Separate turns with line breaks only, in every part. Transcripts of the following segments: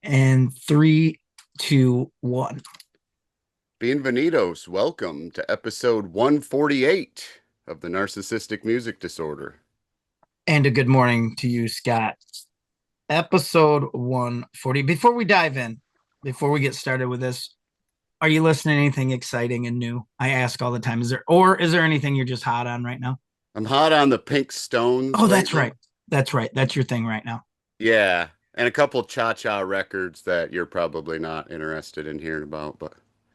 And three, two, one.
Bienvenidos. Welcome to episode 148 of the Narcissistic Music Disorder.
And a good morning to you, Scott. Episode 140. Before we dive in, before we get started with this, are you listening to anything exciting and new? I ask all the time. Is there anything you're just hot on right now?
I'm hot on the Pink Stones
Oh, that's
lately.
right. That's right. That's your thing right now.
Yeah, and a couple cha-cha records that you're probably not interested in hearing about, but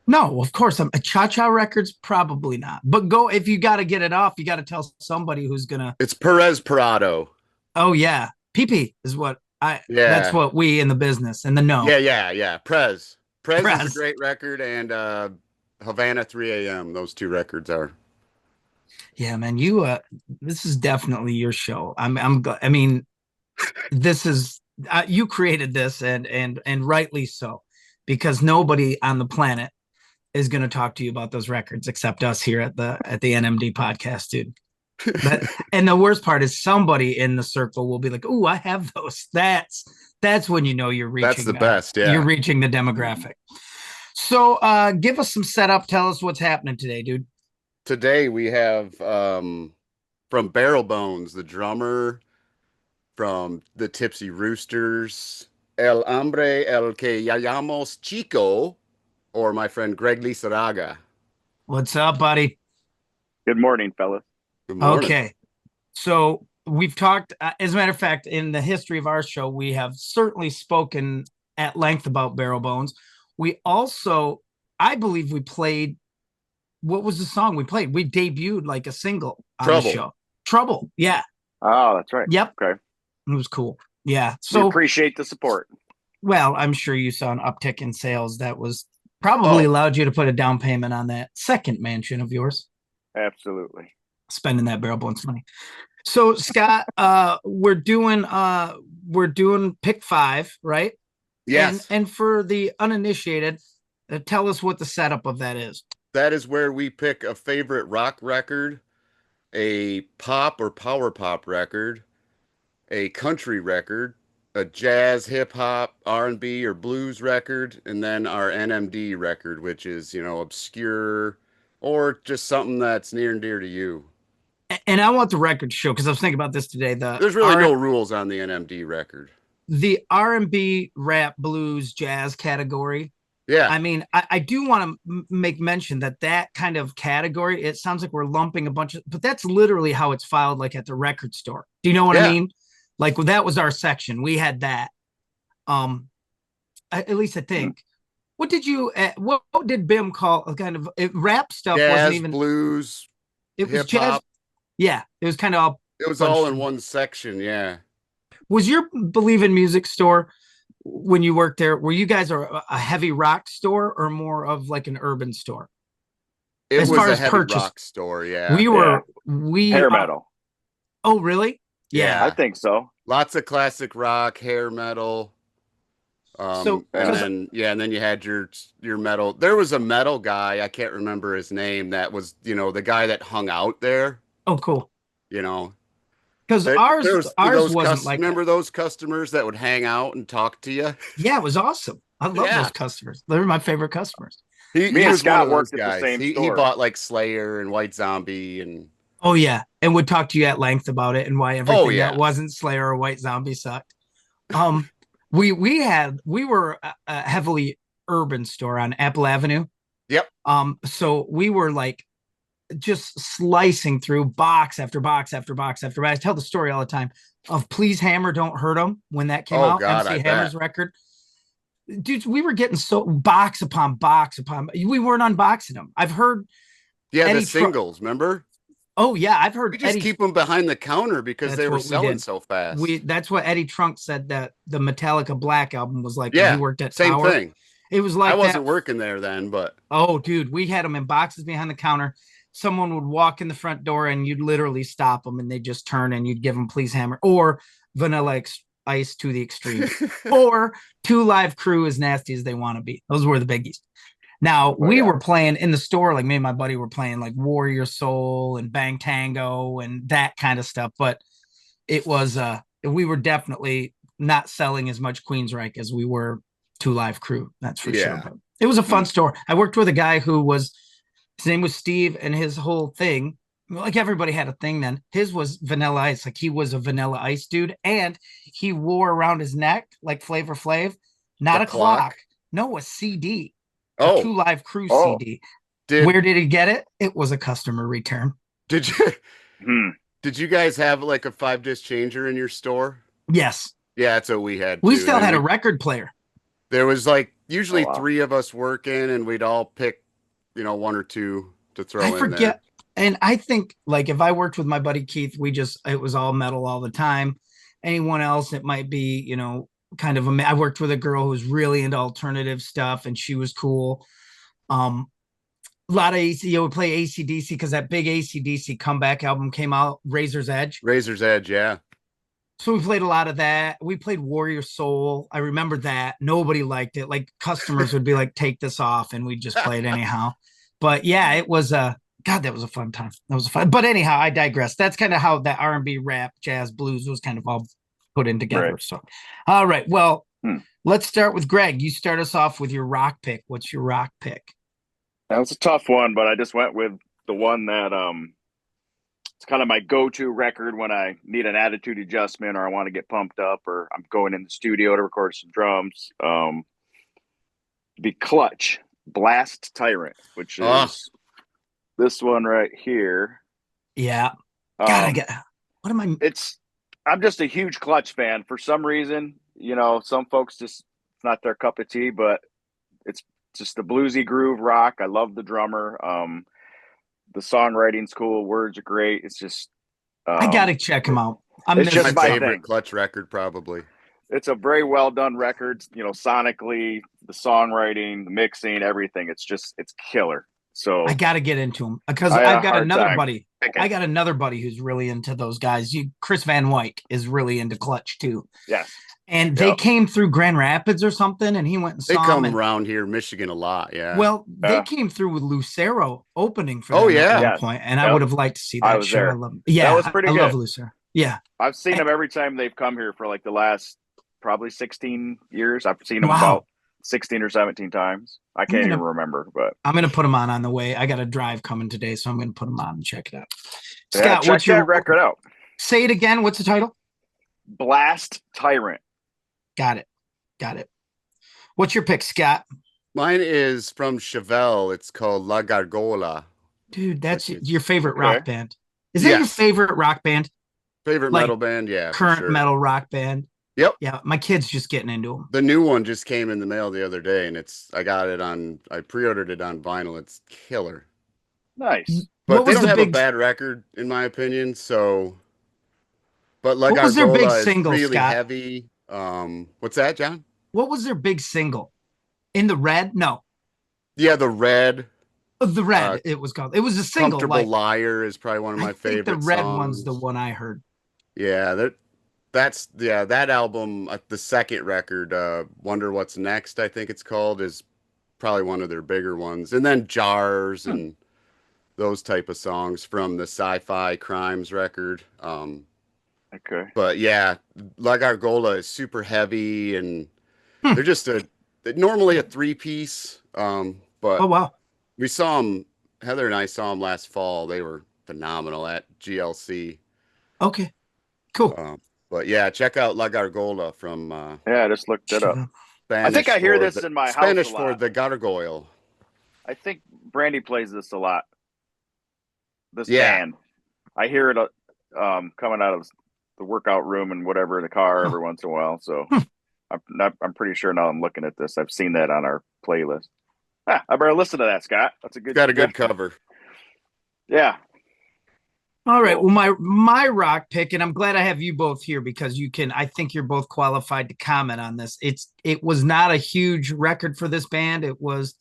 No, of course. I'm a cha-cha records, probably not. But go if you got to get it off, you got to tell somebody who's gonna.
it's Perez Parado.
Oh yeah, PP is what I. That's
Yeah.
what we in the business and the
Yeah,
no
yeah, yeah. Prez is a
press.
great record and Havana 3 a.m. Those two records are.
Yeah, man, this is definitely your show. I mean, this is you created this and rightly so, because nobody on the planet is going to talk to you about those records except us here at the NMD podcast, dude. That and the worst part is somebody in the circle will be like, "Oh, I have those." That's when you know
That's the best,
you're
yeah.
reaching the demographic. So, give us some setup. Tell us what's happening today, dude.
Today we have from Barrel Bones, the drummer from the Tipsy Roosters, El Hombre El Que Llamamos Chico, or my friend Greg Liceraga.
What's up, buddy?
Good morning, fellas.
Good morning.
Okay. So we've talked, as a matter of fact, in the history of our show, we have certainly spoken at length about Barrel Bones. We also, I believe, we played. What was the song we played? We debuted like a single on the
Trouble.
show. Trouble. Yeah.
Oh, that's right.
Yep.
Okay.
It was cool. Yeah.
We
So,
appreciate the support.
well, I'm sure you saw an uptick in sales that was probably
Oh,
allowed you to put a down payment on that second mansion of yours,
Absolutely.
spending that Barrel Bones money. So Scott, we're doing pick five, right? And
yes.
and for the uninitiated, tell us what the setup of that is.
That is where we pick a favorite rock record, a pop or power pop record, a country record, a jazz, hip hop, R&B or blues record, and then our NMD record, which is, obscure or just something that's near and dear to you.
And I want the record to show, because I was thinking about this today. The
There's really
R
no rules on the NMD record.
the R&B, rap, blues, jazz category.
Yeah.
I mean, I do want to make mention that that kind of category, it sounds like we're lumping a bunch of, but that's literally how it's filed, like at the record store. Do you know what I
Yeah.
mean? Like that was our section. We had that. At least I think. What did Bim call a kind of rap stuff? Wasn't
Jazz,
even,
blues,
it was
hip
jazz.
hop.
Yeah, it was kind of all
It was all
bunched.
in one section. Yeah.
Was your Believe in Music store when you worked there? Were you guys a heavy rock store or more of like an urban store
It
as
was
far
a
as
heavy
purchase?
rock store. Yeah.
We
Yeah.
were we
Hair
are.
metal.
Oh, really? Yeah.
I
Yeah.
think so.
Lots of classic rock, hair metal.
So
And
because
Yeah.
then yeah, and then you had your metal. There was a metal guy, I can't remember his name, that was, the guy that hung out there,
oh, cool.
you know.
Because
There
ours
was
ours wasn't like that.
remember those customers that would hang out and talk to you?
Yeah, it was awesome. I love those
Yeah.
customers. They're my favorite customers.
Me
He
and
was one
Scott
of those
worked at the
guys.
same
He
store.
bought like Slayer and White Zombie and
Oh yeah, and would talk to you at length about it and why
oh
everything that
yeah.
wasn't Slayer or White Zombie sucked. Um, we were a heavily urban store on Apple Avenue.
Yep.
So we were like just slicing through box after box after box after box. I tell the story all the time of Please Hammer, Don't Hurt 'Em when that came
Oh
out,
God, I
MC Hammer's
bet.
record. Dudes, we were getting so box upon box upon. We weren't unboxing them. I've heard
Yeah, the
Eddie.
singles, remember?
Oh yeah, I've heard
We just
Eddie.
keep them behind the counter because
That's
they were
what we
selling
did.
so
We
fast.
That's what Eddie Trunk said that the Metallica Black album was like when he
Yeah,
worked at
same
Tower.
thing.
It was
I
like that.
wasn't working there then, but
Oh, dude, we had them in boxes behind the counter. Someone would walk in the front door and you'd literally stop them and they'd just turn and you'd give them Please Hammer or Vanilla Ice to the extreme or Two Live Crew as nasty as they want to be. Those were the biggies. Now
Oh
we
yeah.
were playing in the store, like me and my buddy were playing like Warrior Soul and Bang Tango and that kind of stuff. But it was we were definitely not selling as much Queensryche as we were Two Live Crew, that's for sure.
Yeah.
But it was a fun store. I worked with a guy his name was Steve, and his whole thing, like everybody had a thing then. His was Vanilla Ice, like he was a Vanilla Ice dude, and he wore around his neck like Flavor Flav, not a clock, no, a CD, a Two Live Crew CD. Where did he get it? It was a customer return.
Did you? Did you guys have like a 5-disc changer in your store?
Yes.
Yeah, that's what we had.
We still had a record player.
There was like usually 3 of us working, and we'd all pick, 1 or 2 to throw in there.
And I think like if I worked with my buddy Keith, it was all metal all the time. Anyone else, it might be, kind of I worked with a girl who was really into alternative stuff, and she was cool. A lot of we play AC/DC because that big AC/DC comeback album came out, Razor's Edge.
Razor's Edge, yeah.
So we played a lot of that. We played Warrior Soul. I remember that. Nobody liked it. Like customers would be like, take this off, and we'd just play it anyhow. But yeah, it was God, that was a fun time. That was fun. But anyhow, I digress. That's kind of how that R&B, rap, jazz, blues was kind of all put in together. Right. So, all right. Well, let's start with Greg. You start us off with your rock pick. What's your rock pick?
That was a tough one, but I just went with the one that it's kind of my go-to record when I need an attitude adjustment or I want to get pumped up or I'm going in the studio to record some drums. Be Clutch, Blast Tyrant, which is this one right here.
Yeah. God, what am I?
I'm just a huge Clutch fan. For some reason, some folks it's not their cup of tea, but it's just the bluesy groove rock. I love the drummer. The songwriting's cool. Words are great. It's just
I gotta check him out.
It's just
my favorite Clutch record, probably.
It's a very well done record. Sonically, the songwriting, the mixing, everything. It's killer. So
I gotta get into him because I've got another buddy. I got another buddy who's really into those guys. Chris Van Wyk is really into Clutch too.
Yes.
And they came through Grand Rapids or something, and he went and saw them.
They come around here, Michigan, a lot, yeah.
Well, they came through with Lucero opening for them at one point, and I would have liked to see that show.
There.
I love, yeah,
that was pretty good.
I love Lucero. Yeah.
I've seen them every time they've come here for like the last probably 16 years. I've seen them about 16 or 17 times. I can't even remember, but
I'm going to put them on the way. I got a drive coming today, so I'm going to put them on and check it out.
Yeah, Scott, what's your record out?
Say it again. What's the title?
Blast Tyrant.
Got it. What's your pick, Scott?
Mine is from Chevelle. It's called La Gargola.
Dude, that's your favorite rock band. Is that your favorite rock band?
Favorite metal band, yeah.
Current metal rock band.
Yep.
Yeah, my kid's just getting into them.
The new one just came in the mail the other day, and I pre-ordered it on vinyl. It's killer.
Nice.
But they don't have a bad record, in my opinion, so... But La
Gargola their big
is
single,
really
Scott?
heavy. What's that, John?
What was their big single? In the Red? No.
Yeah, the Red.
The Red, it was called. It was a single.
Comfortable Liar is probably one of my favorite
the Red
songs.
one's the one I heard.
Yeah, that album, the second record, Wonder What's Next, I think it's called, is probably one of their bigger ones. And then Jars and those type of songs from the Sci-Fi Crimes record.
Okay.
But yeah, La Gargola is super heavy, and they're just normally a 3-piece. But
oh wow,
we saw them. Heather and I saw them last fall. They were phenomenal at GLC.
Okay, cool.
But yeah, check out La Gargola from.
I just looked it up.
Spanish
I think I hear this in my house.
Spanish for the gargoyle.
I think Brandy plays this a lot. This band, I hear it coming out of the workout room and whatever in the car every once in a while. So I'm pretty sure now I'm looking at this. I've seen that on our playlist. I better listen to that, Scott. That's a good.
Got a good cover.
Yeah.
All right. Well, my rock pick, and I'm glad I have you both here because I think you're both qualified to comment on this. It was not a huge record for this band. It was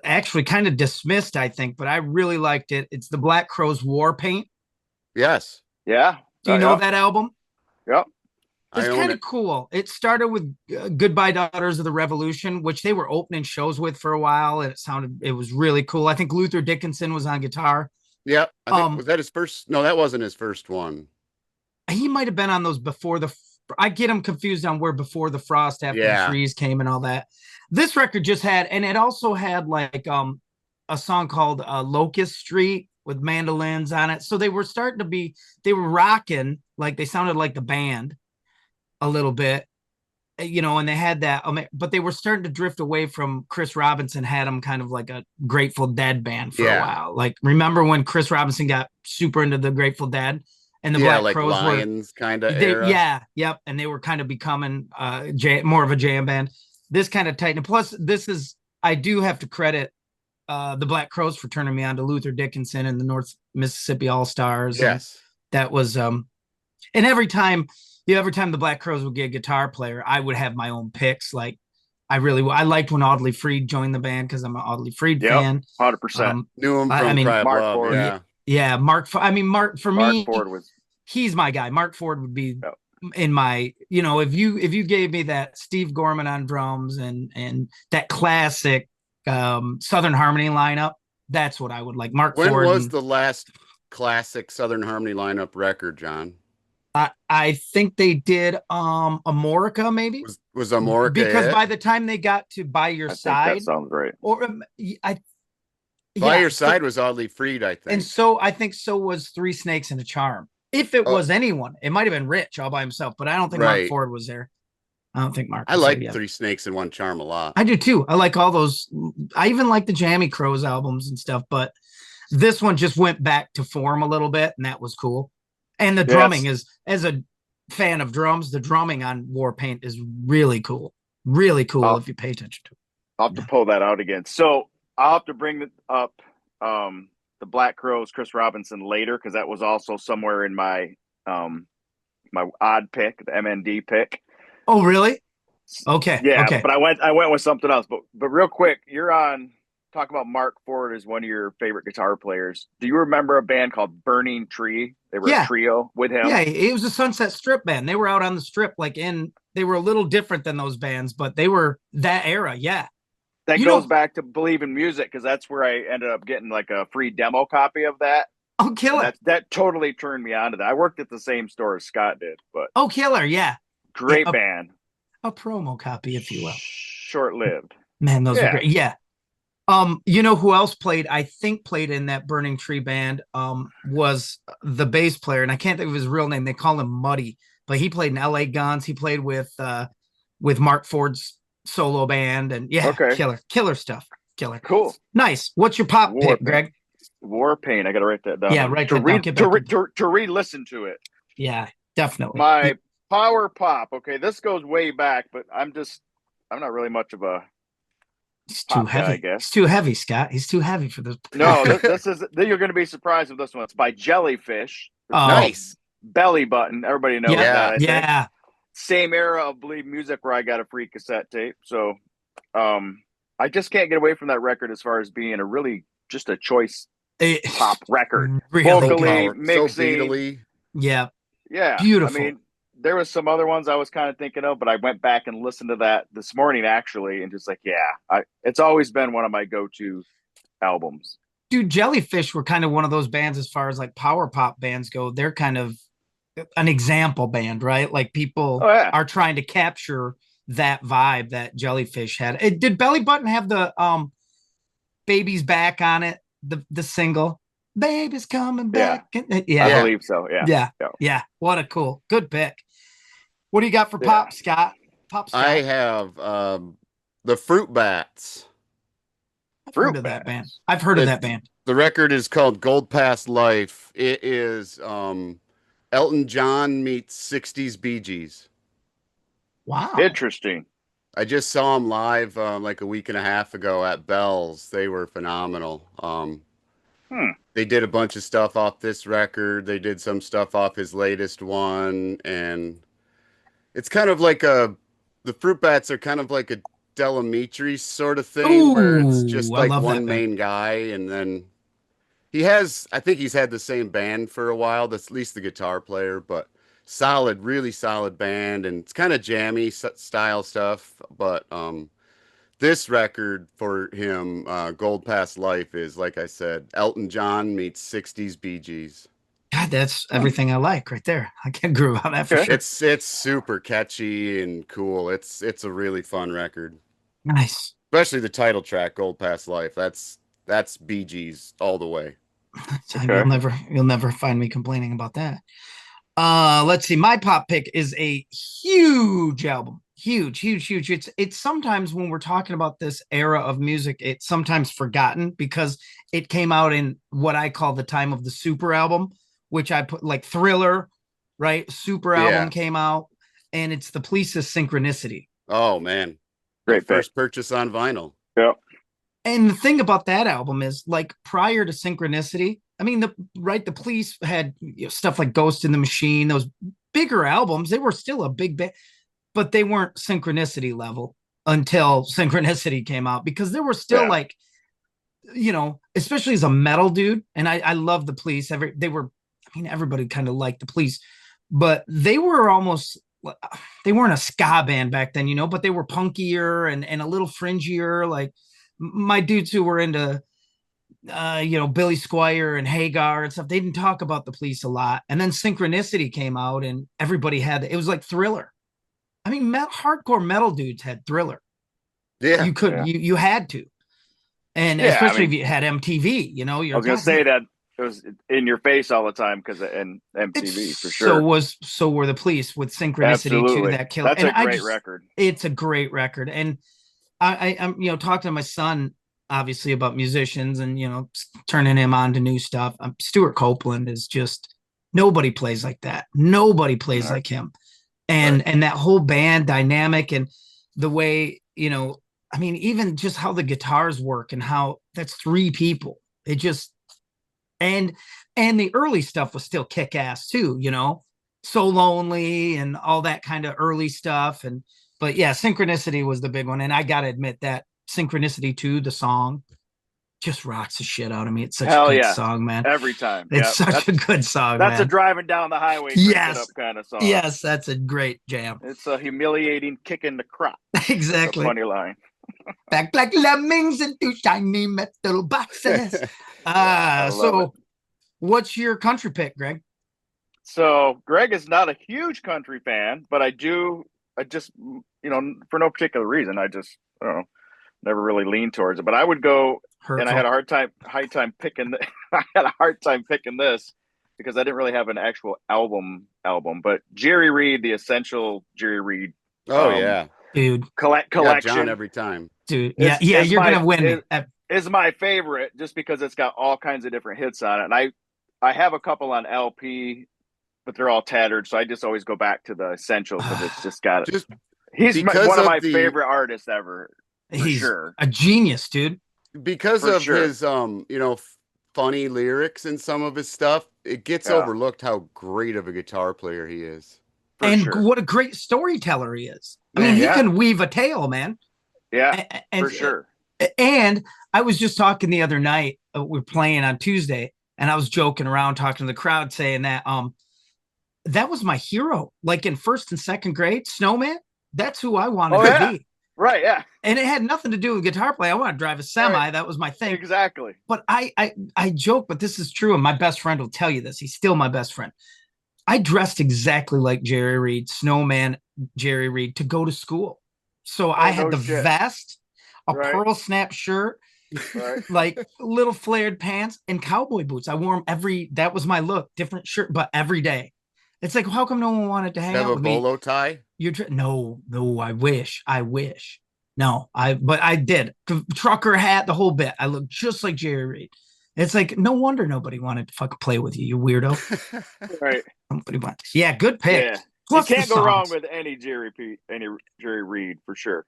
actually kind of dismissed, I think, but I really liked it. It's the Black Crowes War Paint.
Yes.
Yeah.
Do you know that album?
Yep.
It's kind of cool. It started with Goodbye Daughters of the Revolution, which they were opening shows with for a while, and it was really cool. I think Luther Dickinson was on guitar.
Yeah. I think, was that his first? No, that wasn't his first one.
He might have been on those before I get them confused on where Before the Frost, After the
Yeah.
Freeze came and all that. This record just had, and it also had like a song called Locust Street with mandolins on it. So they were starting to be, they were rocking, like they sounded like the band a little bit, you know, and they had that, but they were starting to drift away from Chris Robinson, had them kind of like a Grateful Dead band for a
Yeah.
while. Like, remember when Chris Robinson got super into the Grateful Dead and the
Yeah,
Black
like
Crowes were,
Lions kind of
they,
era.
yeah, yep. And they were kind of becoming more of a jam band. This kind of tightened. Plus, this is, I do have to credit the Black Crowes for turning me on to Luther Dickinson and the North Mississippi All Stars. And
Yes.
that was, and every time the Black Crowes would get a guitar player, I would have my own picks. Like, I liked when Audley Freed joined the band because I'm an Audley Freed fan.
100%.
Knew him
I
from
mean,
Cry of
Mark
Love.
Ford.
Yeah.
yeah, Mark. I mean, Mark for
Mark
me,
Ford was,
he's my guy. Mark Ford would be
Yep.
in my, you know, if you gave me that Steve Gorman on drums and that classic Southern Harmony lineup, that's what I would like. Mark
When
Ford.
was the last classic Southern Harmony lineup record, John?
I think they did Amorica maybe,
Was Amorica
because
it?
by the time they got to By Your
I think that
Side,
sounds right.
or I
By
yeah,
Your
so-
Side was Audley Freed, I think.
and so I think so was Three Snakes and a Charm. If it
Oh.
was anyone, it might have been Rich all by himself, but I don't think Mark
Right.
Ford was there. I don't think Mark
I
was there
like
yet.
Three Snakes and One Charm a lot.
I do too. I like all those. I even like the Jammy Crows albums and stuff, but this one just went back to form a little bit, and that was cool. And the drumming is, as a fan of drums, the drumming on War Paint is really cool. Really cool if you pay attention to it.
I'll have to pull that out again. So I'll have to bring up the Black Crowes, Chris Robinson later, because that was also somewhere in my my odd pick, the MND pick.
Oh, really? Okay.
Yeah,
Okay.
but I went with something else. But real quick, you're on talk about Mark Ford as one of your favorite guitar players. Do you remember a band called Burning Tree? They were a trio with him.
Yeah, it was a Sunset Strip band. They were out on the strip, they were a little different than those bands, but they were that era. Yeah.
That goes back to Believe in Music, because that's where I ended up getting like a free demo copy of that.
Oh, killer.
That totally turned me on to that. I worked at the same store as Scott did, but
oh, killer. Yeah.
Great band.
A promo copy, if you will.
Short-lived.
Man, those are great. Yeah. You know who else played in that Burning Tree band was the bass player, and I can't think of his real name. They call him Muddy, but he played in LA Guns. He played with Mark Ford's solo band, and killer stuff. Killer.
Cool.
Nice. What's your pop pick, Greg?
War Paint. I got to write that down.
Yeah, write that down.
To re-listen to it.
Yeah, definitely.
My power pop. Okay, this goes way back, but I'm not really much of a
He's too heavy. I guess. He's too heavy, Scott. He's too heavy for this.
No, this is. You're going to be surprised with this one. It's by Jellyfish.
Oh,
nice.
Belly Button. Everybody knows that.
Yeah.
Same era of Believe Music where I got a free cassette tape. So, I just can't get away from that record as far as being a really just a choice pop record.
Really
vocally, mixing.
So beatly.
Yeah.
Yeah.
Beautiful.
I mean, there was some other ones I was kind of thinking of, but I went back and listened to that this morning actually, and just like, it's always been one of my go-to albums.
Dude, Jellyfish were kind of one of those bands as far as like power pop bands go. They're kind of an example band, right? Like people are trying to capture that vibe that Jellyfish had. Did Belly Button have the Baby's Back on it? The single? Baby's coming back.
Yeah. I believe so.
Yeah. What a good pick. What do you got for pop, Scott? Pop Scott.
I have the Fruit Bats.
I've heard of that band. I've heard of that band.
The record is called Gold Past Life. It is Elton John meets 60s Bee Gees.
Wow.
Interesting.
I just saw them live like a week and a half ago at Bell's. They were phenomenal. They did a bunch of stuff off this record. They did some stuff off his latest one. And it's kind of like the Fruit Bats are kind of like a Delamitri sort of thing, where it's just like one main guy. And then I think he's had the same band for a while. That's at least the guitar player, but really solid band. And it's kind of jammy style stuff. But this record for him, Gold Past Life, is, like I said, Elton John meets 60s Bee Gees.
God, that's everything I like right there. I can groove on that for
Okay.
sure.
It's super catchy and cool. It's a really fun record.
Nice.
Especially the title track, Gold Past Life. That's Bee Gees all the way.
You'll
Okay.
never find me complaining about that. Let's see. My pop pick is a huge album. Huge. It's sometimes when we're talking about this era of music, it's sometimes forgotten because it came out in what I call the time of the super album, which I put like Thriller, right? Super album
Yeah.
came out, and it's the Police's Synchronicity.
Oh man. My
Great pick.
first purchase on vinyl.
Yep.
And the thing about that album is, like, prior to Synchronicity, I mean, the Police had, stuff like Ghost in the Machine, those bigger albums. They were still a big band, but they weren't Synchronicity level until Synchronicity came out, because there were still,
Yeah.
like, especially as a metal dude, and I love the Police. Everybody kind of liked the Police, but they were almost, they weren't a ska band back then, but they were punkier and a little fringier. Like my dudes who were into Billy Squire and Hagar and stuff, they didn't talk about the Police a lot. And then Synchronicity came out and everybody had it. It was like Thriller. I mean, hardcore metal dudes had Thriller.
Yeah.
You had to. And
Yeah,
especially if you had MTV,
I was gonna say that it was in your face all the time because of MTV for sure.
So were the Police with Synchronicity
Absolutely.
to that kill.
That's
And
a great record.
It's a great record. And I'm talking to my son obviously about musicians and turning him on to new stuff. Stuart Copeland is just, nobody plays like that. Nobody plays like him. And that whole band dynamic and the way, even just how the guitars work and how that's three people. It just, and the early stuff was still kick ass too, So Lonely and all that kind of early stuff. But yeah, Synchronicity was the big one. And I got to admit that Synchronicity 2, the song, just rocks the shit out of me. It's such a good song, man.
Every time.
It's such a good song,
That's
man.
a driving down the highway
yes.
up kind of song.
Yes, that's a great jam.
It's a humiliating kick in the crop.
Exactly.
Funny line.
Back like lemmings into shiny metal boxes. So what's your country pick, Greg?
So Greg is not a huge country fan, but I just, for no particular reason, I don't know, never really leaned towards it. But I would go, and I had a hard time picking. I had a hard time picking this because I didn't really have an actual album. But Jerry Reed, the Essential Jerry Reed.
Oh yeah,
dude.
Collection.
John every time,
dude. Yeah, you're gonna win.
Is my favorite just because it's got all kinds of different hits on it, and I have a couple on LP, but they're all tattered, so I just always go back to the Essential because it's just got it. He's one of my favorite artists ever.
He's
sure.
A genius, dude.
Because of his funny lyrics and some of his stuff, it gets overlooked how great of a guitar player he is.
What a great storyteller he is. I mean, he can weave a tale, man.
Yeah, for sure.
And I was just talking the other night, we're playing on Tuesday, and I was joking around talking to the crowd saying that that was my hero. Like in first and second grade, Snowman, that's who I wanted to be.
Right, yeah.
And it had nothing to do with guitar play. I want to drive a semi. Right. That was my thing.
Exactly.
But I joke, but this is true. And my best friend will tell you this. He's still my best friend. I dressed exactly like Jerry Reed, Snowman Jerry Reed, to go to school. So I had the vest, a pearl snap shirt, like little flared pants and cowboy boots. I wore them that was my look, different shirt, but every day. It's like, how come no one wanted to hang out with me?
Have a bolo tie?
No, I wish. No, but I did. Trucker hat, the whole bit. I look just like Jerry Reed. It's like, no wonder nobody wanted to fucking play with you, you weirdo.
Right.
Nobody wants. Yeah, good pick.
Yeah. Plus you can't go wrong with any Jerry Reed for sure.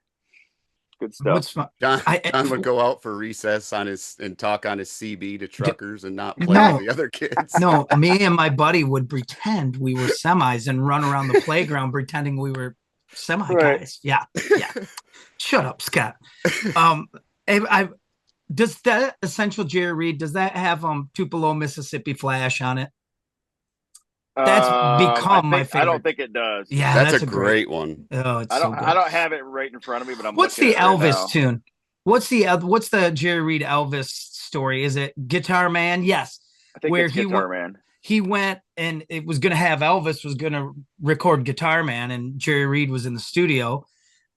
Good stuff.
John would go out for recess and talk on his CB to truckers and not play with the other kids.
No, me and my buddy would pretend we were semis and run around the playground pretending we were semi guys. Yeah. Shut up, Scott. Does that Essential Jerry Reed, does that have Tupelo, Mississippi Flash on it? That's become my favorite.
I don't think it does.
Yeah,
that's a great one.
Oh, it's
I don't have it right in front of me, but
what's the Elvis tune? What's the Jerry Reed Elvis story? Is it Guitar Man? Yes.
I think it's Guitar Man.
he went and it was going to have Elvis was going to record Guitar Man, and Jerry Reed was in the studio,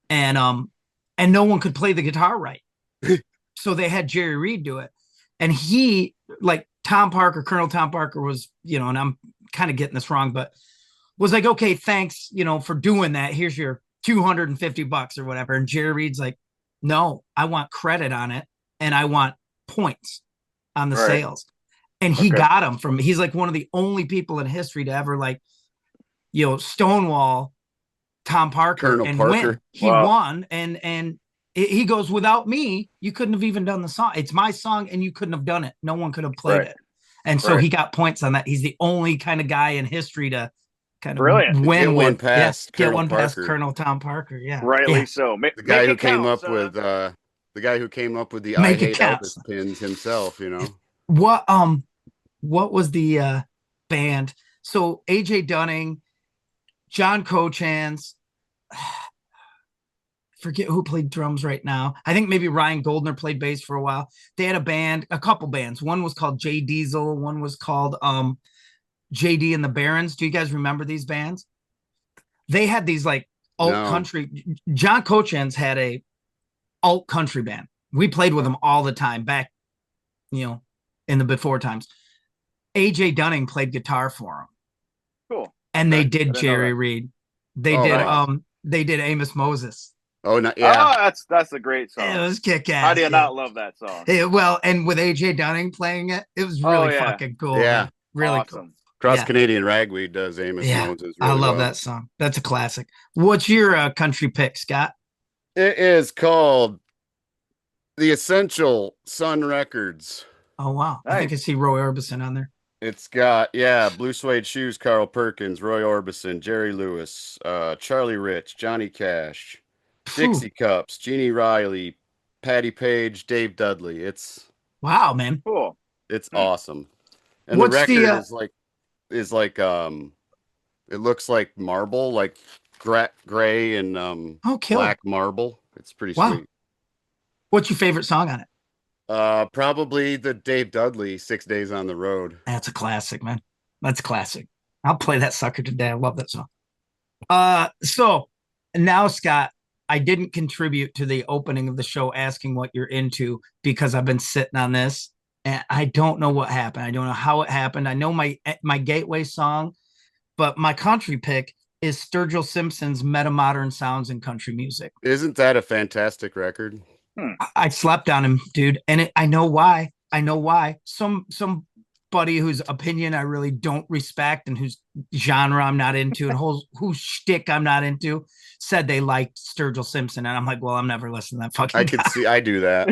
and no one could play the guitar right. So they had Jerry Reed do it. And he, like Tom Parker, Colonel Tom Parker was, and I'm kind of getting this wrong, but was like, okay, thanks, for doing that. Here's your $250 or whatever. And Jerry Reed's like, no, I want credit on it, and I want points on the sales. And he got him he's like one of the only people in history to ever stonewall Tom Parker
Colonel
and
Parker.
win. He won, and he goes, without me, you couldn't have even done the song. It's my song, and you couldn't have done it. No one could have played it. And so he got points on that. He's the only kind of guy in history to kind of win
get one
with
past
past Colonel Tom Parker. Yeah,
rightly so.
The guy who came up with the I Hate Elvis pins himself.
What was the band? So AJ Dunning, John Cochans, forget who played drums right now. I think maybe Ryan Goldner played bass for a while. They had a couple bands. One was called J Diesel. One was called JD and the Barons. Do you guys remember these bands? They had these like alt country. John Cochans had a alt country band. We played with them all the time back, in the before times. AJ Dunning played guitar for them.
Cool.
And they did Jerry Reed. They did Amos Moses.
Oh, yeah.
Oh, that's a great song.
It was kick-ass.
How do you not love that song?
And with AJ Dunning playing it, it was really fucking cool.
Yeah.
Man. Really
awesome.
cool.
Cross Canadian Ragweed does Amos Moses. Really
I love that song. That's a classic. What's your country pick, Scott?
It is called The Essential Sun Records.
Oh, wow. Nice. I think I see Roy Orbison on there.
It's got, Blue Suede Shoes, Carl Perkins, Roy Orbison, Jerry Lewis, Charlie Rich, Johnny Cash, Dixie Cups, Jeannie Riley, Patty Page, Dave Dudley. It's
wow, man.
Cool.
It's awesome. And what's the record is like it looks like marble, like gray and black marble. It's pretty sweet.
What's your favorite song on it?
Probably the Dave Dudley 6 Days on the Road.
That's a classic, man. That's a classic. I'll play that sucker today. I love that song. So now, Scott, I didn't contribute to the opening of the show asking what you're into because I've been sitting on this and I don't know what happened. I don't know how it happened. I know my gateway song, but my country pick is Sturgill Simpson's Meta-Modern Sounds in Country Music.
Isn't that a fantastic record?
I slept on him, dude. And I know why. Somebody whose opinion I really don't respect and whose genre I'm not into and whose shtick I'm not into said they liked Sturgill Simpson. And I'm like, well, I'm never listening to that fucking guy.
I do that.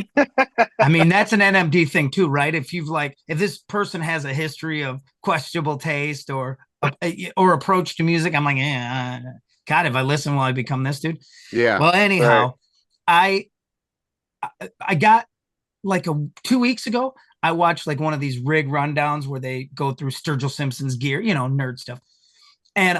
I mean, that's an NMD thing too, right? If this person has a history of questionable taste or approach to music, I'm like, God, if I listen, will I become this dude?
Yeah.
Well, anyhow, I got like 2 weeks ago, I watched like one of these rig rundowns where they go through Sturgill Simpson's gear, nerd stuff. And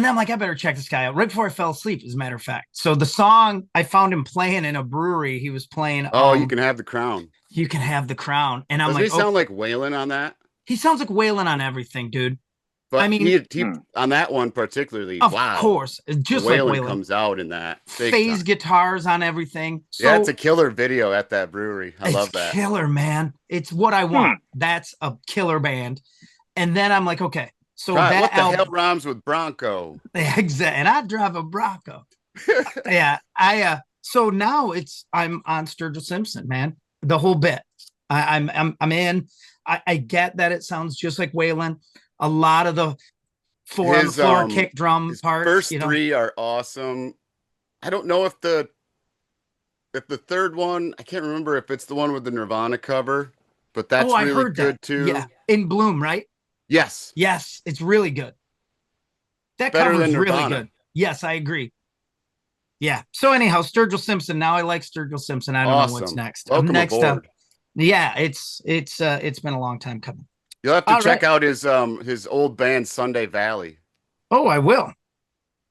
then I'm like, I better check this guy out right before I fell asleep, as a matter of fact. So the song I found him playing in a brewery, he was playing.
You Can Have the Crown.
You Can Have the Crown. And I'm
Does
like,
he sound like Waylon on that?
He sounds like Waylon on everything, dude.
But I mean, he on that one particularly,
of course, just like Waylon
comes out in that
phase guitars on everything. So,
yeah, it's a killer video at that brewery. I love that.
Killer, man. It's what I want. That's a killer band. And then I'm like, okay, so
right,
that
what the hell rhymes with Bronco?
Exactly, and I drive a Bronco. Yeah, so now I'm on Sturgill Simpson, man. The whole bit. I'm in. I get that it sounds just like Waylon. A lot of the floor kick drum parts.
First three are awesome. I don't know if the third one, I can't remember if it's the one with the Nirvana cover, but that's really good too.
Yeah, In Bloom, right?
Yes,
it's really good. That cover is really good. Yes, I agree. Yeah. So anyhow, Sturgill Simpson. Now I like Sturgill Simpson. I don't know what's next.
Welcome aboard.
Yeah, it's been a long time coming.
You'll have to check out his old band Sunday Valley.
Oh, I will.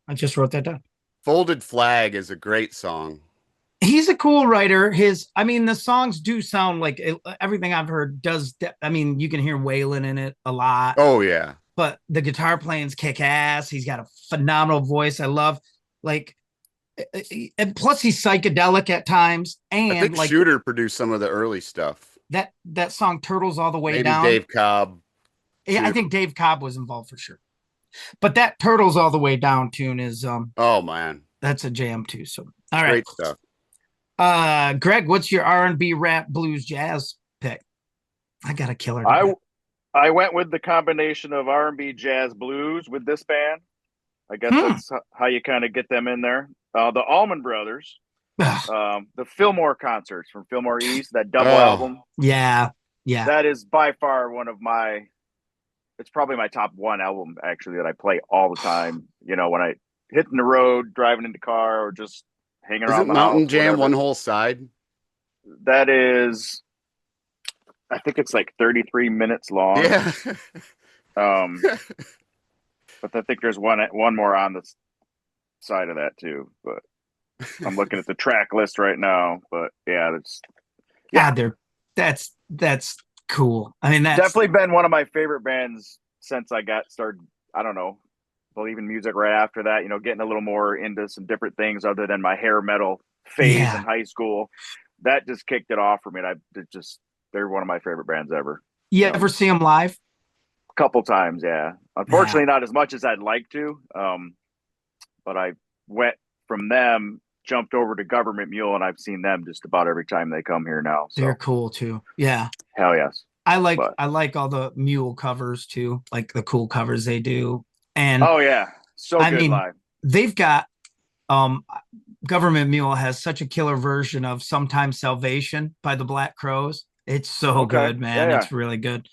I just wrote that down.
Folded Flag is a great song.
He's a cool writer. I mean, the songs do sound like everything I've heard does. I mean, you can hear Waylon in it a lot,
Oh yeah.
but the guitar playing's kick ass. He's got a phenomenal voice. I love, like, and plus he's psychedelic at times.
I
And
think
like
Shooter produced some of the early stuff.
that song Turtles All the Way
Maybe
Down.
Dave Cobb.
Yeah, I
Too.
think Dave Cobb was involved for sure. But that Turtles All the Way Down tune is
Oh man,
that's a jam too. So all right.
great stuff.
Greg, what's your R&B, rap, blues, jazz pick? I got a killer.
I went with the combination of R&B, jazz, blues with this band. I guess that's how you kind of get them in there. The Allman Brothers, the Fillmore concerts from Fillmore East, that double album.
Yeah.
That is by far one of my. It's probably my top one album actually that I play all the time. You know, when I hitting the road, driving in the car, or just hanging around
Isn't
the
Mountain
house,
Jam
whatever.
one whole side?
That is, I think it's like 33 minutes long.
Yeah.
But I think there's one more on the side of that too. But I'm looking at the track list right now. But yeah,
that's cool. I mean, that's
definitely been one of my favorite bands since I got started. I don't know, believing music right after that. You know, getting a little more into some different things other than my hair metal phase in high school. That just kicked it off for me. And they're one of my favorite bands ever.
You ever see them live?
A couple times, yeah. Unfortunately, not as much as I'd like to. But I went from them, jumped over to Government Mule, and I've seen them just about every time they come here now. So.
They're cool too. Yeah.
Hell yes.
I like all the Mule covers too, like the cool covers they do. And
oh yeah, so
I
good
mean,
live.
They've got Government Mule has such a killer version of Sometimes Salvation by the Black Crowes. It's so good, man. Yeah. It's really good.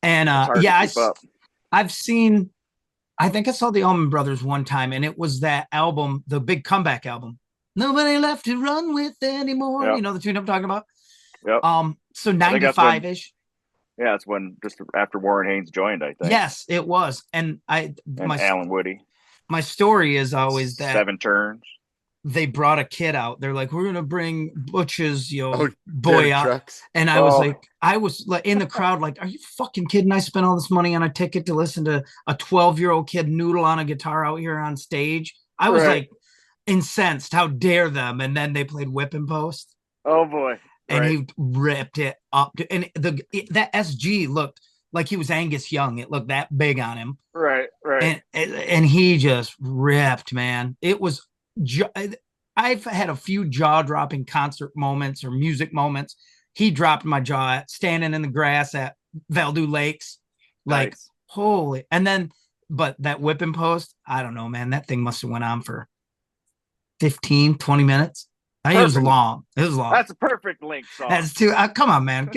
And I've seen, I think I saw the Allman Brothers one time, and it was that album, the big comeback album, Nobody Left to Run With Anymore. Yep. You know the tune I'm talking about?
Yep.
So 95-ish.
Yeah, it's when just after Warren Haynes joined, I think.
Yes, it was. And
Alan Woody.
My story is always that
Seven Turns.
They brought a kid out. They're like, we're gonna bring Butch's, boy out. Trucks. And I was like in the crowd, like, are you fucking kidding? I spent all this money on a ticket to listen to a 12-year-old kid noodle on a guitar out here on stage. I was like incensed. How dare them? And then they played Whipping Post.
Oh boy.
And he ripped it up. And that SG looked like he was Angus Young. It looked that big on him.
Right.
And he just ripped, man. It was. I've had a few jaw-dropping concert moments or music moments. He dropped my jaw standing in the grass at Valdu Lakes. Like, holy. And then, but that Whipping Post, I don't know, man. That thing must have went on for 15, 20 minutes. I think it was long.
That's a perfect Link song.
That's too. Come on, man.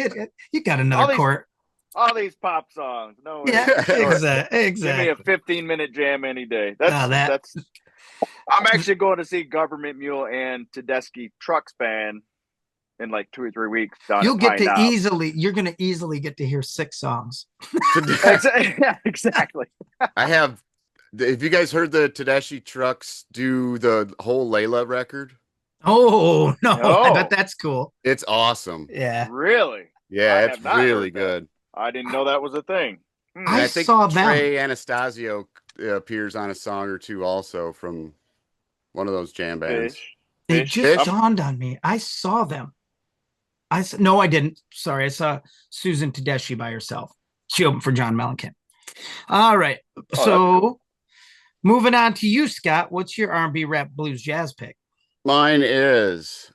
You got another court.
All these pop songs. No way.
Yeah, exactly.
Give me a 15-minute jam any day. That's. I'm actually going to see Government Mule and Tedeschi Trucks Band in like 2 or 3 weeks.
You're going to easily get to hear 6 songs.
Yeah, exactly.
Have you guys heard the Tedeschi Trucks do the whole Layla record?
Oh, no. I bet that's cool.
It's awesome.
Yeah.
Really?
Yeah, it's really good.
I didn't know that was a thing.
I think saw
Trey Anastasio appears on a song or two also from one of those jam bands.
It just dawned on me. I saw them. No, I didn't. Sorry, I saw Susan Tedeschi by herself. She opened for John Mellencamp. All right. So moving on to you, Scott. What's your R&B, rap, blues, jazz pick?
Mine is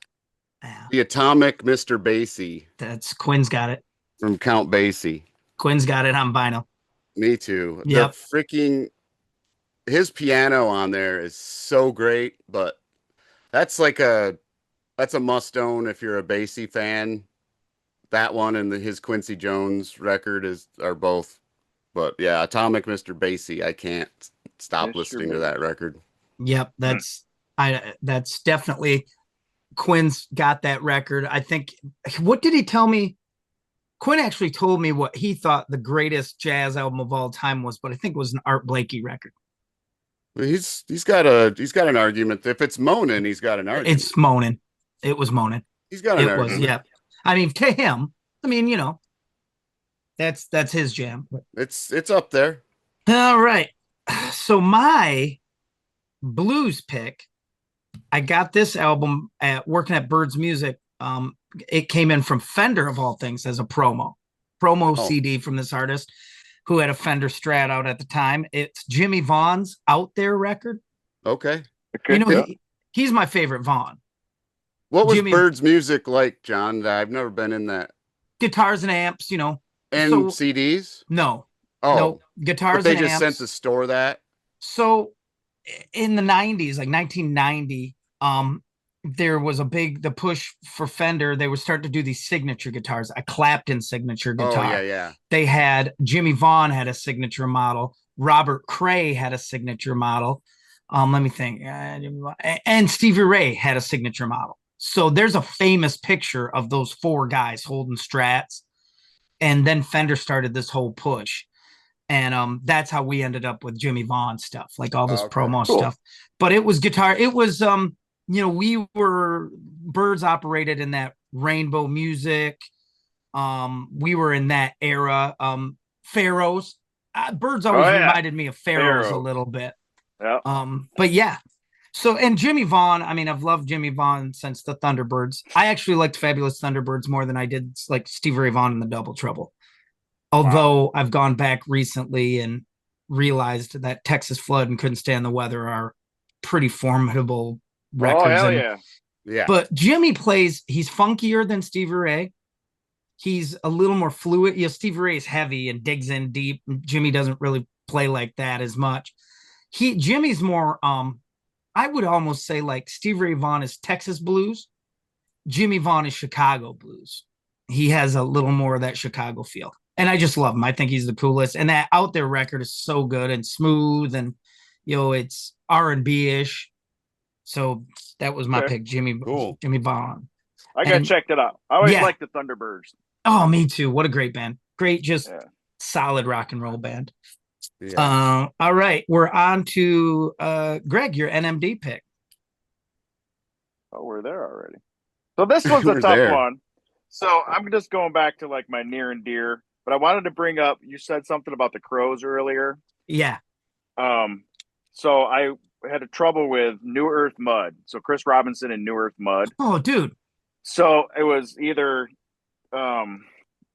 the Atomic Mr. Basie.
That's Quinn's got it.
From Count Basie.
Quin's got it on vinyl.
Me too.
Yep.
His piano on there is so great, but that's a must own if you're a Basie fan. That one and his Quincy Jones record are both. But yeah, Atomic Mr. Basie, I can't stop listening to that record.
Yep, that's definitely Quinn's got that record. I think, what did he tell me? Quinn actually told me what he thought the greatest jazz album of all time was, but I think it was an Art Blakey record.
He's got an argument. If it's moaning, he's got an argument.
It's moaning. It was moaning.
He's got an
It was,
argument.
yeah. I mean, to him, I mean, that's his jam.
It's up there.
All right. So my blues pick, I got this album at working at Bird's Music. It came in from Fender of all things as a promo
Oh.
CD from this artist who had a Fender Strat out at the time. It's Jimmy Vaughn's Out There record.
Okay.
You know,
Yeah.
he's my favorite Vaughn.
What was
Jimmy-
Bird's music like, John? I've never been in that.
Guitars and amps,
And
So-
CDs?
no,
Oh,
no,
but
guitars
they
and
just
amps.
sent the store that.
So in the 90s, like 1990, there was the push for Fender. They would start to do these signature guitars, a Clapton signature guitar.
Oh, yeah.
They had Jimmy Vaughn had a signature model. Robert Cray had a signature model. Let me think. And Stevie Ray had a signature model. So there's a famous picture of those four guys holding Strats. And then Fender started this whole push. And that's how we ended up with Jimmy Vaughn stuff, like all this
Okay.
promo
Cool.
stuff. But it was guitar. It was we were Birds operated in that rainbow music. We were in that era. Pharaohs. Birds always reminded me of Pharaohs a little bit.
Yeah.
But yeah. So, and Jimmy Vaughn, I mean, I've loved Jimmy Vaughn since the Thunderbirds. I actually liked Fabulous Thunderbirds more than I did like Stevie Ray Vaughan and the Double Trouble. Although I've gone back recently and realized that Texas Flood and Couldn't Stand the Weather are pretty formidable records.
Oh, hell
and,
yeah.
Yeah.
But Jimmy he's funkier than Stevie Ray. He's a little more fluid. Stevie Ray is heavy and digs in deep. Jimmy doesn't really play like that as much. Jimmy's more, I would almost say like Stevie Ray Vaughan is Texas blues. Jimmy Vaughn is Chicago blues. He has a little more of that Chicago feel. And I just love him. I think he's the coolest. And that Out There record is so good and smooth and, it's R&B-ish. So that was my pick, Jimmy Vaughn.
I got to check that out. I always liked the Thunderbirds.
Oh, me too. What a great band. Great, just solid rock and roll band.
Yeah.
All right. We're on to Greg, your NMD pick.
Oh, we're there already. So this was a tough one. So I'm just going back to like my near and dear, but I wanted to bring up, you said something about the Crows earlier.
Yeah.
So I had a trouble with New Earth Mud. So Chris Robinson and New Earth Mud.
Oh, dude.
So it was either, I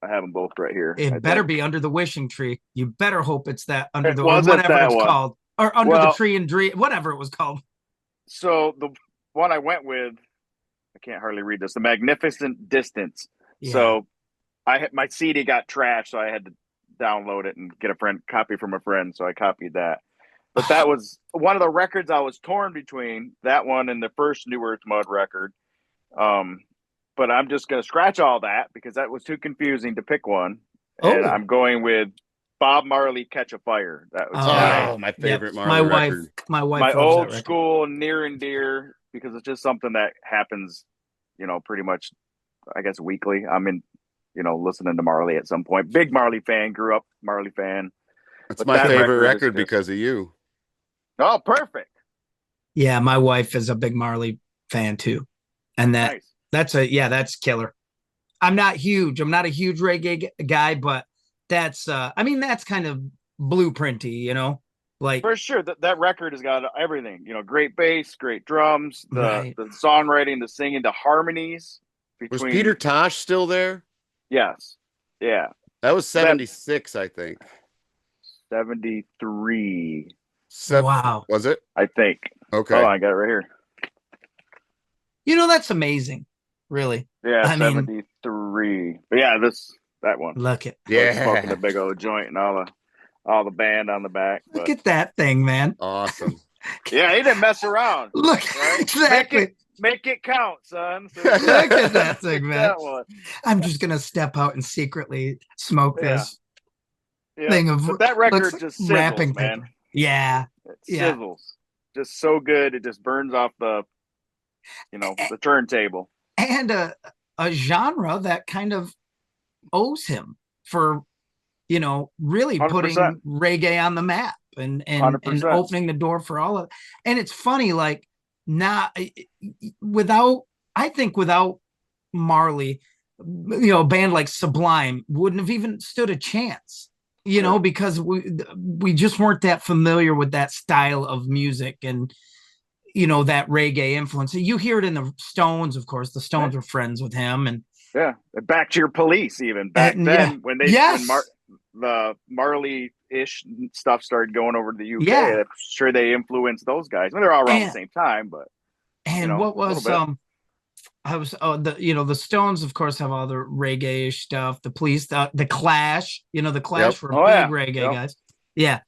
have them both right here.
It better be Under the Wishing Tree. You better hope it's that under
It
the or
wasn't
whatever
that
it's
one.
called, or Under the Tree and Dream, whatever it was called.
So the one I went with, I can't hardly read this. The Magnificent Distance.
Yeah.
So my CD got trashed, so I had to download it and get a copy from a friend. So I copied that. But that was one of the records I was torn between, that one and the first New Earth Mud record. But I'm just going to scratch all that because that was too confusing to pick one. And I'm going with Bob Marley, Catch a Fire. That was
my favorite Marley
my wife,
record.
My wife
my
loves
old
that record.
school near and dear, because it's just something that happens, pretty much, I guess, weekly. I'm in, listening to Marley at some point. Big Marley fan, grew up Marley fan.
That's my favorite record because of you.
Oh, perfect.
Yeah, my wife is a big Marley fan too. And that's killer. I'm not a huge reggae guy, but that's that's kind of blueprinty, like
for sure. That record has got everything, great bass, great drums, the songwriting, the singing, the harmonies.
Was Peter Tosh still there?
Yes. Yeah.
That was 76, I think.
73.
Wow.
Was it?
I think.
Okay.
Oh, I got it right here.
That's amazing. Really.
Yeah, 73. But yeah, that one.
Look at
smoking a big old joint and all the band on the back.
Look at that thing, man.
Awesome.
Yeah, he didn't mess around.
Look,
right?
exactly.
Make it count, son. So
look at that thing, man.
That one.
I'm just gonna step out and secretly smoke this thing of
but that record just sizzles,
wrapping
man.
paper. Yeah.
It sizzles. Just so good. It just burns off the the turntable.
And a genre that kind of owes him for really
100%.
putting reggae on the map and opening the door for all of it. And it's funny, like, not without I think without Marley, a band like Sublime wouldn't have even stood a chance,
Sure.
because we just weren't that familiar with that style of music and that reggae influence. You hear it in the Stones, of course. The Stones were friends with him,
Yeah, back to your Police. Even back
and yeah,
then, when
yes,
the Marley ish stuff started going over to the UK,
yeah,
I'm sure they influenced those guys. I mean, they're all around the
and
same time, but
what
a little
was
bit.
I was the Stones, of course, have all the reggae stuff. The Police, the Clash, the
Yep.
Clash were
Oh
big
yeah,
reggae
yep.
guys. Yeah,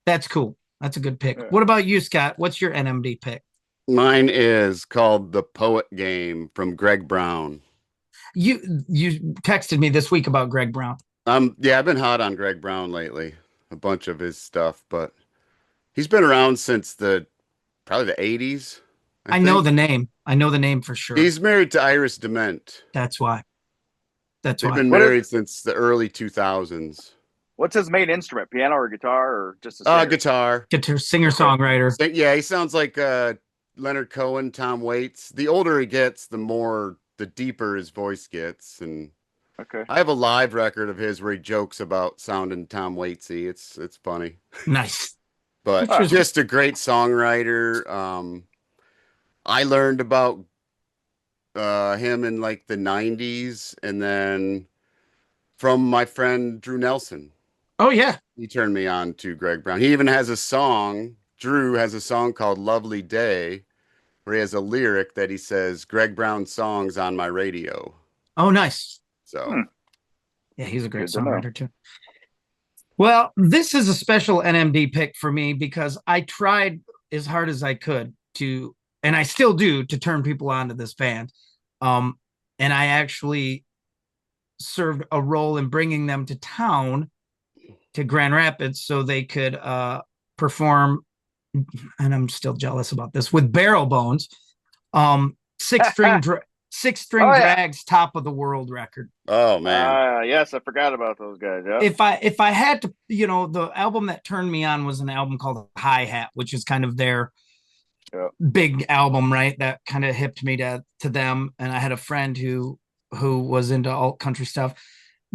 that's cool. That's a good pick.
Yeah.
What about you, Scott? What's your NMD pick?
Mine is called The Poet Game from Greg Brown.
You texted me this week about Greg Brown.
Yeah, I've been hot on Greg Brown lately. A bunch of his stuff, but he's been around since probably the 80s, I
I know
think.
the name. I know the name for sure.
He's married to Iris Dement.
That's why. That's
They've
why.
been
What is
married since the early 2000s.
what's his main instrument? Piano or guitar or just a singer?
Guitar.
Guitar singer
Okay.
songwriter.
Yeah, he sounds like Leonard Cohen, Tom Waits. The older he gets, the deeper his voice gets. And
Okay.
I have a live record of his where he jokes about sounding Tom Waitsy. It's funny,
Nice.
but
Huh.
just a great songwriter. I learned about him in like the 90s, and then from my friend Drew Nelson.
Oh yeah.
He turned me on to Greg Brown. He even has a song. Drew has a song called Lovely Day, where he has a lyric that he says, Greg Brown songs on my radio.
Oh nice.
So,
Hmm.
Yeah, he's a great
Good to know.
songwriter too. Well, this is a special NMD pick for me because I tried as hard as I could to, and I still do, to turn people on to this band. And I actually served a role in bringing them to town, to Grand Rapids, so they could perform. And I'm still jealous about this, with Barrel Bones, six string
Oh yeah.
drags top of the world record.
oh man.
Yes, I forgot about those guys. Yeah.
If I had to, the album that turned me on was an album called Hi Hat, which is kind of their
Yeah.
big album, right? That kind of hipped me to them. And I had a friend who was into alt country stuff,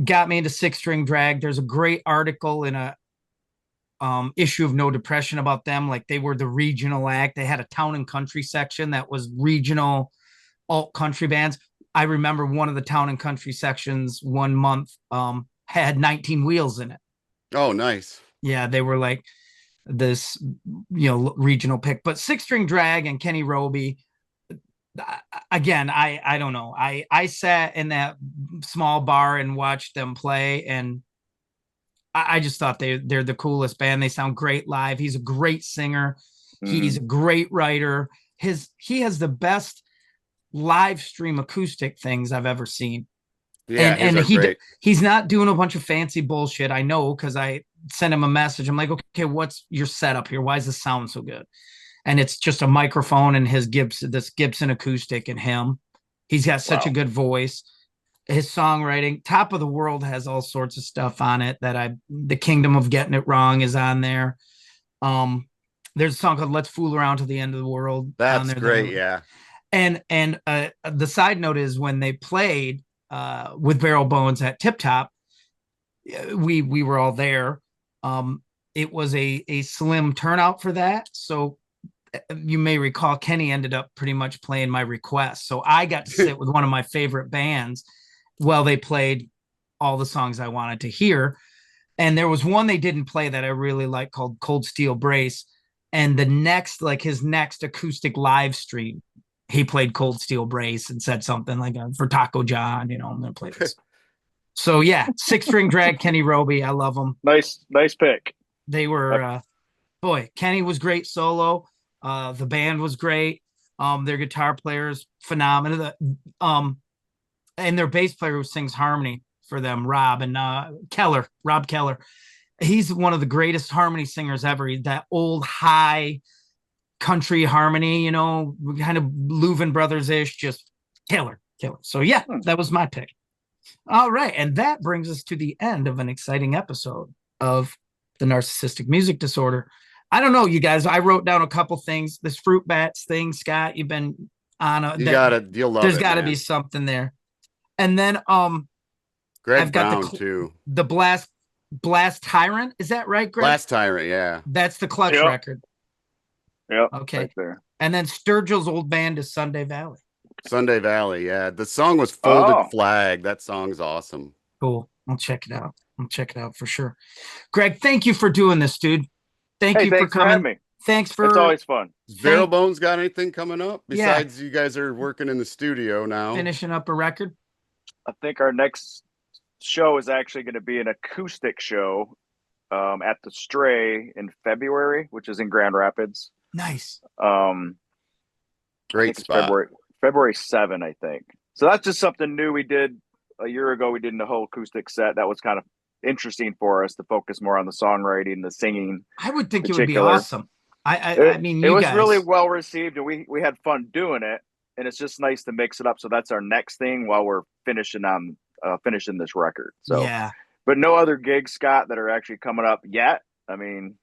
got me into six string drag. There's a great article in a issue of No Depression about them. Like, they were the regional act. They had a town and country section that was regional alt country bands. I remember one of the town and country sections one month had 19 Wheels in it.
Oh, nice.
Yeah, they were like this, regional pick. But six string drag and Kenny Roby, again, I don't know. I sat in that small bar and watched them play, and I just thought they're the coolest band. They sound great live. He's a great singer. He's a great writer. He has the best live stream acoustic things I've ever seen.
Yeah,
and
great.
He's not doing a bunch of fancy bullshit. I know, because I sent him a message. I'm like, okay, what's your setup here? Why is the sound so good? And it's just a microphone and this Gibson acoustic, and him. He's got such a good voice. His songwriting, Top of the World, has all sorts of stuff on it The Kingdom of Getting It Wrong is on there. There's a song called Let's Fool Around to the End of the World.
That's great. Yeah.
And the side note is, when they played with Barrel Bones at Tip Top, we were all there. It was a slim turnout for that. So you may recall, Kenny ended up pretty much playing my request. So I got to sit with one of my favorite bands while they played all the songs I wanted to hear. And there was one they didn't play that I really liked, called Cold Steel Brace. And his next acoustic live stream, he played Cold Steel Brace and said something like, for Taco John, I'm going to play this. So yeah, six string drag, Kenny Roby. I love them.
Nice pick.
They were, boy, Kenny was great solo. The band was great. Their guitar player's phenomenal. And their bass player who sings harmony for them, Rob Keller. He's one of the greatest harmony singers ever. That old high country harmony, kind of Louvin Brothers-ish, just killer. So yeah, that was my pick. All right. And that brings us to the end of an exciting episode of the Narcissistic Music Disorder. I don't know, you guys, I wrote down a couple things. This Fruit Bats thing, Scott, you've been on a,
You'll love
there's
it,
got to
man.
be something there. And then
Greg
I've got
Brown too.
the Blast Tyrant. Is that right, Greg?
Blast Tyrant, yeah.
That's the Clutch
Yep.
record.
Yep.
Okay.
Right there.
And then Sturgill's old band is Sunday Valley.
Sunday Valley, yeah. The song was Folded
Oh.
Flag. That song's awesome.
Cool. I'll check it out. I'll check it out for sure. Greg, thank you for doing this, dude. Thank you for
Thanks for having
coming.
me.
Thanks for.
It's always fun.
Has Barrel Bones got anything coming up
Yeah.
besides you guys are working in the studio now?
finishing up a record.
I think our next show is actually going to be an acoustic show at the Stray in February, which is in Grand Rapids.
Nice.
Great spot.
February 7, I think. So that's just something new we did a year ago. We did a whole acoustic set. That was kind of interesting for us to focus more on the songwriting, the singing.
I would think it would be awesome. I mean,
it was
guys.
really well received, and we had fun doing it. And it's just nice to mix it up. So that's our next thing while we're finishing this record. So
yeah.
But no other gigs, Scott, that are actually coming up yet. I mean,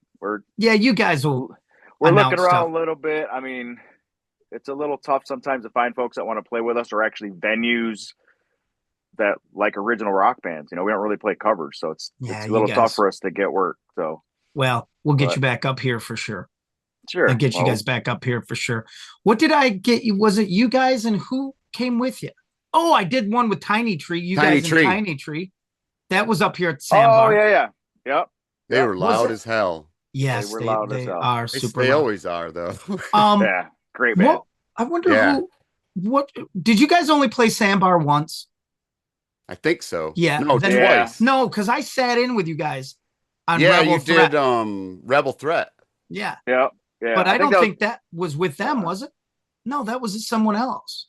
you guys will.
We're looking around a little bit. I mean, it's a little tough sometimes to find folks that want to play with us, or actually venues that like original rock bands. We don't really play covers, so it's a little tough for us to get work. So,
well, we'll get you back up here for sure.
Sure,
I'll get you guys back up here for sure. What did I get you? Was it you guys, and who came with you? Oh, I did one with Tiny Tree. You guys and Tiny Tree. That was up here at Sandbar.
Oh yep.
They were loud as hell.
Yes,
they were loud as hell.
Are super.
They
loud.
always are, though.
Yeah, great band.
I wonder what did you guys only play Sandbar once?
I think so.
Yeah.
No, twice.
No, because I sat in with you guys on
Rebel
Threat.
Did Rebel Threat.
Yeah.
Yeah.
But I don't think that was with them, was it? No, that was someone else.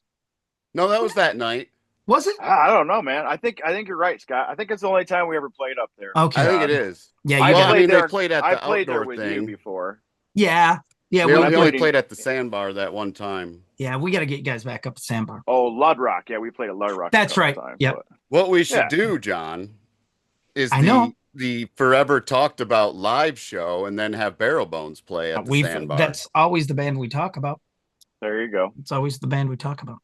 No, that was that night.
Was it?
I don't know, man. I think you're right, Scott. I think it's the only time we ever played up there.
Okay.
I think it is.
Yeah,
they played at the outdoor
with
thing
you before.
Yeah. Yeah,
we only played at the Sandbar that one time.
Yeah, we got to get you guys back up at Sandbar.
Oh, Ludrock. Yeah, we played at Ludrock.
That's right. Yep.
What we should do, John, is the forever talked about live show, and then have Barrel Bones play at the Sandbar.
That's always the band we talk about.
There you go.
It's always the band we talk about.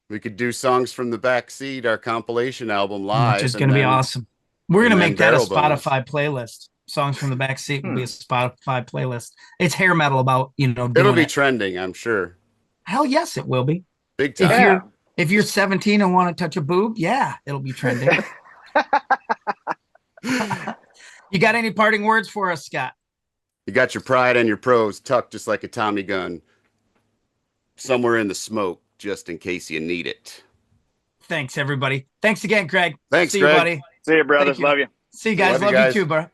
We could do Songs from the Backseat, our compilation album, live.
Which is going to be awesome. We're going to make that a Spotify playlist. Songs from the Backseat will be a Spotify playlist. It's hair metal about,
it'll be trending, I'm sure.
Hell yes, it will be.
Big time.
If you're 17 and want to touch a boob, yeah, it'll be trending. You got any parting words for us, Scott?
You got your pride and your pros tucked just like a Tommy gun somewhere in the smoke, just in case you need it.
Thanks, everybody. Thanks again, Craig.
Thanks,
See
Greg.
you, buddy.
See you, brothers. Love you.
See you guys. Love you too, bro.